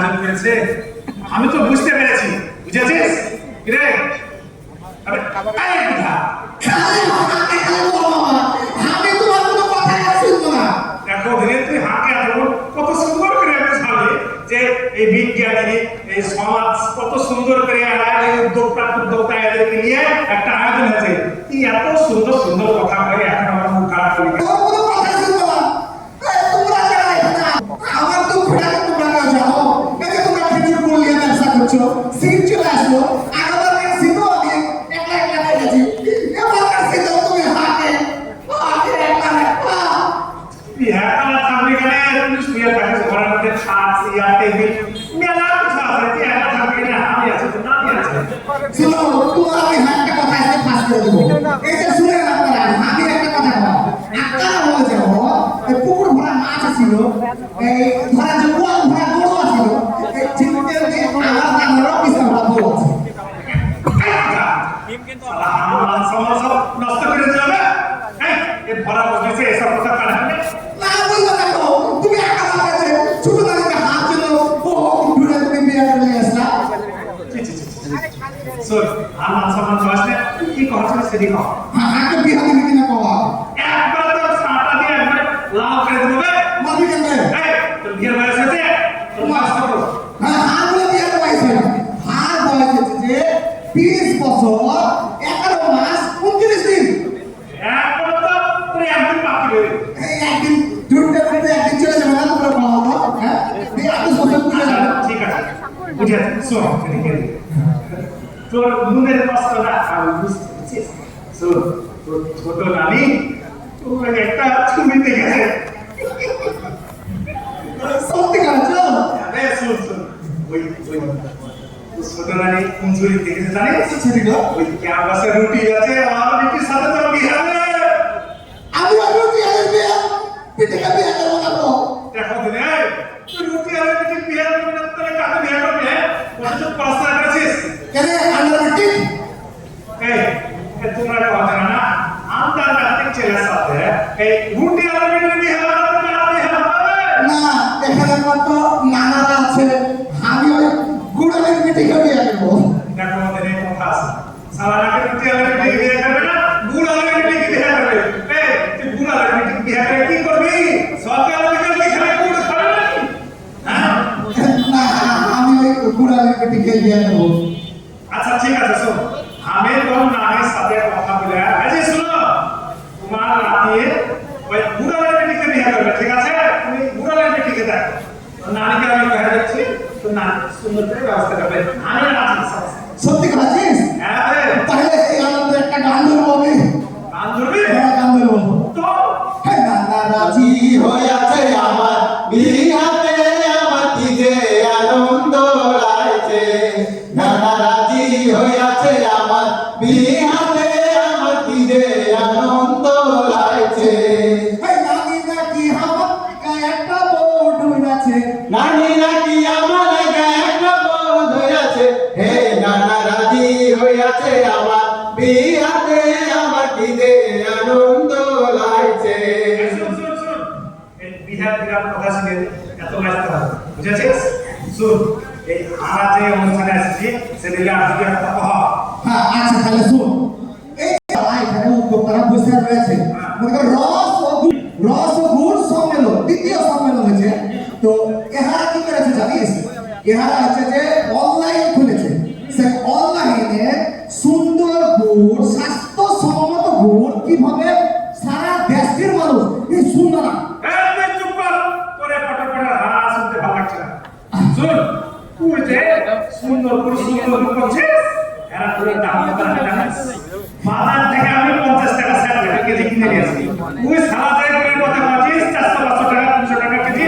আয়োজন করেছে আমি তো বুঝতে পেরেছি, বুঝেছিস? কিরে আরে এই কথা আমি তোমার কোনো কথা শুনবো না। দেখো ধীরে তুই হাঁকে এখন কত সুন্দর করে বুঝালি যে এই বিজ্ঞানী এই সমাজ কত সুন্দর করে এই উদ্যোক্তা এদেরকে নিয়ে একটা আয়োজন হয়েছে। তুই এত সুন্দর সুন্দর কথা কয়ে এখন আমার মুখ খারাপ করি। তোর কোনো কথা শুনবো না। তোমরা যারা এখানে আমার তো ঘোড়াকে তোমরা কেউ জানো, এই যে তোমরা খেজুর গুড় নিয়ে ব্যবসা করছো, সিট চলে আসলো, আগেবার সিটও আমি একলা একলা খাইছি, এবার সিটও তুমি হাতে একলা বিহার থাকবি কেন? তুই শুয়ে থাকিস ঘরের মধ্যে, খাট চেয়ার টেবিল মেলা কিছু আছে, তুই একা থাকবি না? আমি আছি তো, নামি আছে। শুনো, তোমার আমি একটা কথা এসে ফাঁস করে দেবো। এই যে শুনে আপনারা, আমি একটা কথা বলবো, আপনারা বলে যাবো এই পুকুর ভরা মাছ ছিল, এই ধরা যে গোয়াল ভরা গরু ছিল, এই চিনতে দিয়ে আমার নামেরও পিছনে ভরা গরু আছে। আমার সমাজ সব নষ্ট করে যাবে। এই ভরা বসেছে এসব কথা কাটাবে না বলবো না তো, তুমি একা বলেছে ছোট দাঁড়িয়ে হাত ছিল, ও ঘুরে তুমি বিয়ে করে নিয়ে আসলা। শোন, আমার সমাজ আসলে কি কথা সেটি কর। হাতে বিয়ে দিবি কিনা কবা, একবার তো সাটা দিয়ে একবার লাল করে দেবে। মারবি কেন? এই তোর বিয়ের বয়স হয়েছে? তোর বয়স কত? হ্যাঁ, হাত বলে বিয়ে বয়স হয় না। হাত বয়স হচ্ছে যে 30 বছর 11 মাস 29 দিন। একবার তো তোর একদিন বাকি রইল। এই একদিন ঢুকতে ঢুকতে একদিন চলে যাবে না, তোমরা বলো তো, হ্যাঁ? এই 28 বছর চলে যাবে। ঠিক আছে, বুঝে শোন, তোর মনের কষ্টটা আমি বুঝতে পারছি। শোন, তোর ছোট নানি তোর একটা ছবি দেখেছে। সত্যি কাজ। আরে শোন শোন, ওই ওই তোর ছোট নানি কোন ছবি দেখেছে জানিস? সেদিকে ওই ক্যাম্পাসে রুটি আছে, আর রুটির সাথে তোর বিয়ে হবে। আমি আর রুটি আর বিয়ে পিঠে বিয়ে করবো না তো। দেখো দিনে তুই রুটি আর রুটির বিয়ে করবি না, তোর কাকে বিয়ে করবি? কত পড়াশোনা করেছিস? কেন আন্ডারমেটিক? তোমরা কথা না আন্তর্জাতিক ছেলের সাথে এই রুটি আর রুটির বিয়ে হবে না, এখানে কত নানারা আছে, আমি ওই গুড়ালের পিঠে বিয়ে করবো। দেখো আমাদের এই কথা আছে, সালানাকে রুটি আর রুটির বিয়ে করবে না, গুড় আর রুটির বিয়ে করবে। তুই গুড় আর রুটির বিয়ে করে কি করবি? সরকার বিকাল এখানে গুড় খাবে নাকি? হ্যাঁ, না, আমি ওই গুড়ালের পিঠে বিয়ে করবো। আচ্ছা ঠিক আছে, শোন, আমি তোর নানির সাথে কথা বলে এই শোনো, তোমার নানি ওই গুড়ালের বেটিকে বিয়ে করবে, ঠিক আছে? তুমি গুড়ালের বেটিকে দেখো, তোর নানিকে আমি কহে দিচ্ছি, তোর নানি সুন্দর করে ব্যবস্থা করবে। আমি রাজি। সত্যি কাছিস? হ্যাঁ রে, তাহলে এই আনন্দে একটা গান ধরবো আমি। গান ধরবি? হ্যাঁ, গান ধরবো। তো হে নানা রাজি হইয়াছে আমার বিহাতে, আমার কি যে আনন্দ লাগছে। নানা রাজি হইয়াছে আমার বিহাতে, আমার কি যে আনন্দ লাগছে। হে নানি নাকি আমার গায়ে একটা বউ ধরেছে, নানি নাকি আমার গায়ে একটা বউ ধরেছে। হে নানা রাজি হইয়াছে আমার বিহাতে, আমার কি যে আনন্দ লাগছে। শোন শোন শোন, এই বিহার বিরাট কথা শুনে এত ব্যস্ত হবে, বুঝেছিস? শোন, এই আমরা যে অনুষ্ঠানে এসেছি সেদিকে আর দিকে একটা কথা। হ্যাঁ, আচ্ছা তাহলে শুন, এই যারা এখানে উদ্যোক্তারা বসে রয়েছে, মনে করো রস ও গুড় সম্মেলন, দ্বিতীয় সম্মেলন হয়েছে। তো এহারা কি করেছে জানিস? এহারা হচ্ছে যে অনলাইন খুলেছে, সেই অনলাইনে সুন্দর গুড়, স্বাস্থ্যসম্মত গুড় কিভাবে সারা দেশের মানুষ এই শুনবে না। এই চুপ কর, তোরে পটপট হাঁ শুনতে ভালো লাগছে না। শোন, তুই যে সুন্দর করছিস, এরা তোর দাম জানিস? বাজার থেকে আমি 50 টাকা সেট কেজি কিনে নিয়ে আসি, তুই সারা যায় করে কথা বলছিস 400-500 টাকা 300 টাকা কেজি।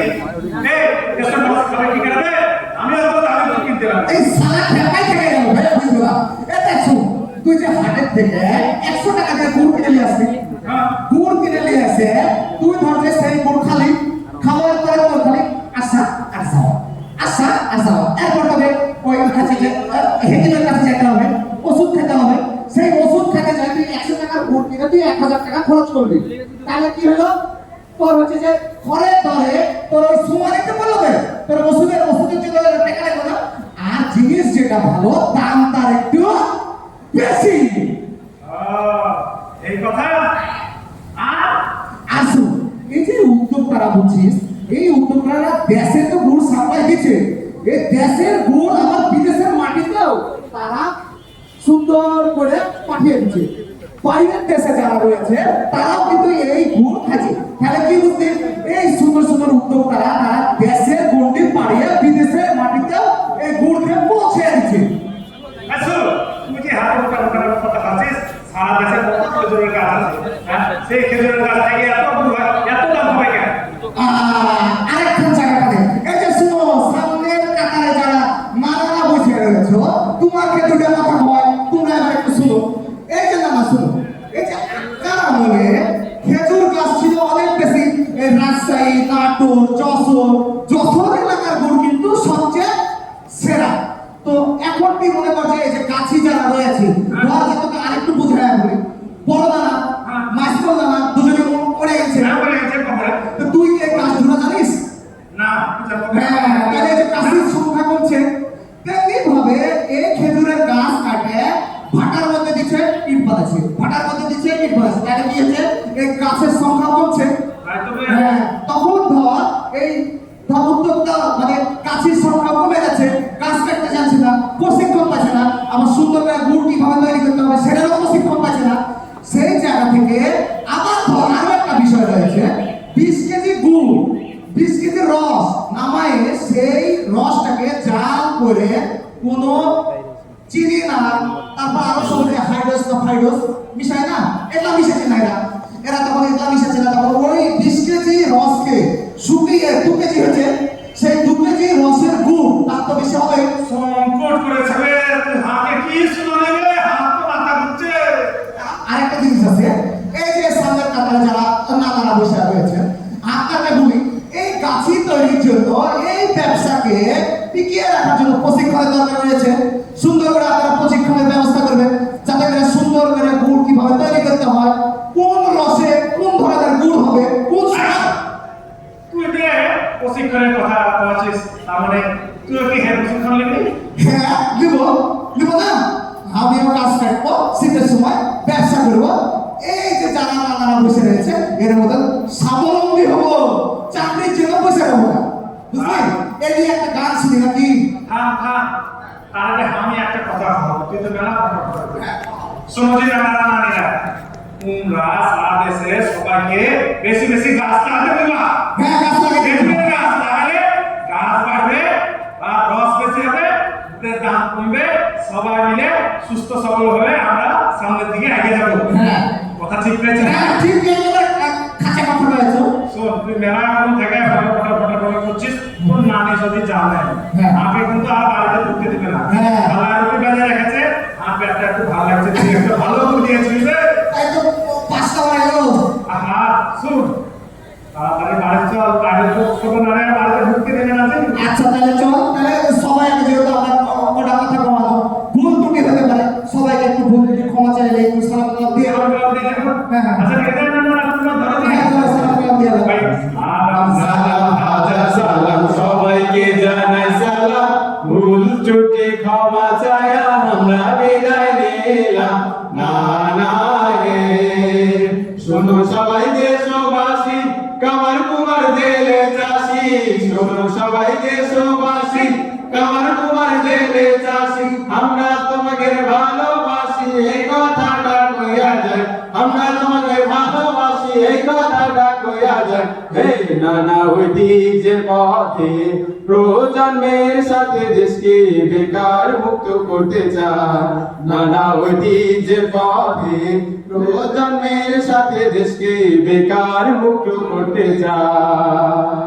দেশের মানুষ খাবে কি করে? আমি তো দামে দুধ কিনতে পারি। এই সারা ঠেকাই থেকে গেল ভাই, বুঝলি না? এটা শুন, তুই যে হাটের থেকে 100 টাকা দিয়ে গুড় কিনে নিয়ে আসবি, গুড় কিনে নিয়ে এসে তুই ধর যে সেই গুড় খালি খাওয়ার পরে তোর খালি আশা আশা আশা আশা, এরপর তবে ওই কাছে যে হেকিমের কাছে যেতে হবে, ওষুধ খেতে হবে। সেই ওষুধ খেতে যাই তুই 100 টাকার গুড় কিনে তুই 1000 টাকা খরচ করবি, তাহলে কি হলো? তোর হচ্ছে যে ঘরে ধরে তোর ওই সুমারিতে বলবে তোর ওষুধের জন্য যেটা ভালো দাম তার একটু বেশি। এই কথা। আর আসুন, এই যে উদ্যোক্তারা বুঝছিস, এই উদ্যোক্তারা দেশে তো গুড় সাপ্লাই দিচ্ছে, এই দেশের গুড় আমার বিদেশের মাটিতেও তারা সুন্দর করে পাঠিয়ে দিচ্ছে। বাইরের দেশে যারা রয়েছে তারাও কিন্তু এই গুড় খাচ্ছে। তাহলে কি বুঝলি, এই সুন্দর সুন্দর উদ্যোক্তারা তারা দেশের গন্ডি পাড়িয়ে বিদেশের মাটিতেও এই গুড়কে পৌঁছে দিচ্ছে। আসো, তুই যে হাতে মোটা মোটা কথা খাচ্ছিস, সারা দেশে কত খেজুরের গাছ আছে, হ্যাঁ? সেই খেজুরের গাছ থেকে এত গুড় হয়, এত দাম হবে কেন? আরেকটা জায়গাতে এই যে শুনো, সামনের কাতারে যারা মারানা বসে রয়েছো, তোমাকে দুটো কথা হয়, তোমরা এবার একটু শুনো। এই যে না শুনো, এই যে আক্কার আমলে খেজুর গাছ ছিল অনেক বেশি। এই রাজশাহী, নাটোর, যশোর এলাকার গুড় কিন্তু সবচেয়ে সেরা। তো এখন কি মনে করছে, এই যে কাছি যারা রয়েছে, ওরা যে তোকে আরেকটু বুঝায় বলি, বড় দানা মাস্টার দানা দুজনে পড়ে গেছে। হ্যাঁ, বলে গেছে কথা। তো তুই কি এই কাজগুলো জানিস? না, জানবো না। হ্যাঁ, তাহলে এই যে কাশির সংখ্যা কমছে, তেমনি ভাবে এই খেজুরের গাছ কাটে ভাটার মধ্যে দিচ্ছে, ইট বাঁধাচ্ছে, ভাটার মধ্যে দিচ্ছে, ইট বাঁধাচ্ছে, তাহলে কি হচ্ছে, এই গাছের সংখ্যা কমছে। তাই তবে হ্যাঁ, তখন ধর এই উদ্যোক্তা মানে গাছের সংখ্যা কমে যাচ্ছে, গাছ কাটতে যাচ্ছে না, প্রশিক্ষণ পাচ্ছে না, আবার সুন্দর করে গুড় কিভাবে তৈরি করতে হবে সেটারও প্রশিক্ষণ পাচ্ছে না। সেই জায়গা থেকে আবার ধর আরো একটা বিষয় রয়েছে, 20 কেজি গুড়, 20 কেজি রস নামায়ে সেই রসটাকে জাল করে কোনো চিনি না, তারপর আরো সঙ্গে হাইড্রোস না ফাইডোস মিশায় না, এটা মিশাচ্ছে না এরা তখন এটা মিশাচ্ছে না, তখন ওই 20 কেজি রসকে শুকিয়ে 2 কেজি হচ্ছে, সেই 2 কেজি রসের গুড় তার তো বেশি হবে। সংকট করেছে রে, তুই হাতে কি শুনে নেবে, হাত তো মাথা ঘুরছে। আরেকটা জিনিস আছে, এই যে সামনের কাতারে যারা নানারা বসে রয়েছে, আপনাকে বলি, এই গাছি তৈরির জন্য এই ব্যবসাকে টিকিয়ে রাখার জন্য প্রশিক্ষণের দরকার রয়েছে। সুন্দর করে আপনারা প্রশিক্ষণের ব্যবস্থা করবেন, যাতে করে সুন্দর করে গুড় কিভাবে তৈরি করতে হয়, কোন রসে কোন ধরনের গুড় হবে, কোন তুই যে প্রশিক্ষণের কথা বলছিস, তার মানে তুই কি হ্যাঁ প্রশিক্ষণ নিবি? হ্যাঁ নিব না, আমিও কাজ কাটবো, শীতের সময় ব্যবসা করবো। এই যে যারা নানারা বসে রয়েছে এর মতন স্বাবলম্বী হবো, চাকরির জন্য বসে রবো না, বুঝলি? এই যে একটা গান শুনি নাকি, তাহলে আমি একটা কথা বলবো, তুই তো মেলা কথা বলবি। শোনো যে নানা নানিরা, তোমরা সারা দেশে সবাইকে বেশি বেশি গাছ লাগাতে দেবা। হ্যাঁ গাছ লাগে, খেজুরের গাছ লাগালে গাছ বাড়বে, আর রস বেশি হবে, দুধের দাম কমবে, সবাই মিলে সুস্থ সবল হয়ে আমরা সামনের দিকে এগিয়ে যাবো। হ্যাঁ কথা ঠিক রয়েছে না? হ্যাঁ ঠিক খাঁচা কথা রয়েছে। শোন, তুই মেলা এখন থেকে ফটো করছিস, তোর নানি যদি জানে, হ্যাঁ। আমাকে কিন্তু আর বাড়িতে ঢুকতে দিবে না। হ্যাঁ। খালা রুটি বেজে রেখেছে, আমার পেটটা একটু ভালো লাগছে, তুই একটু ভালো করে দিয়েছিস রে। তাই তো 5টা বাজে গেল। আহা, শুন, তাড়াতাড়ি বাড়ি চল, বাড়ির লোক ছোট নানি আর বাড়িতে ঢুকতে দেবে না যে। আচ্ছা তাহলে চল, তাহলে সবাই আগে যেহেতু আমরা ওটা কথা বলা, ভুল ত্রুটি হতে পারে, সবাইকে একটু ভুল ত্রুটি ক্ষমা চাইলে একটু সালাম কালাম দিয়ে আমার গলাপ দিয়ে দেবো। হ্যাঁ, হ্যাঁ। আচ্ছা, এদের নাম্বার আপনারা ধরো না। হ্যাঁ, সালাম কালাম দিয়ে ভাই, আরাম সালাম হাজার সালাম, সবাইকে জানাই সালাম, ভুল ত্রুটি ক্ষমা চায়া আমরা বিদায় নিলাম। না না রে, শোনো সবাই দেশবাসী, কামার কুমার জেলে চাষি, শোনো সবাই দেশবাসী, কামার কুমার জেলে চাষি, আমরা তোমাকে ভালোবাসি, এই কথাটা কইয়া যায়, আমরা তোমাকে ভালোবাসি, এই কথাটা কইয়া যায়। এই নানা ঐতিহ্যের পথে প্রজন্মের সাথে দেশকে বেকার মুক্ত করতে চায়, নানা ঐতিহ্যের পথে প্রজন্মের সাথে দেশকে বেকার মুক্ত করতে চায়।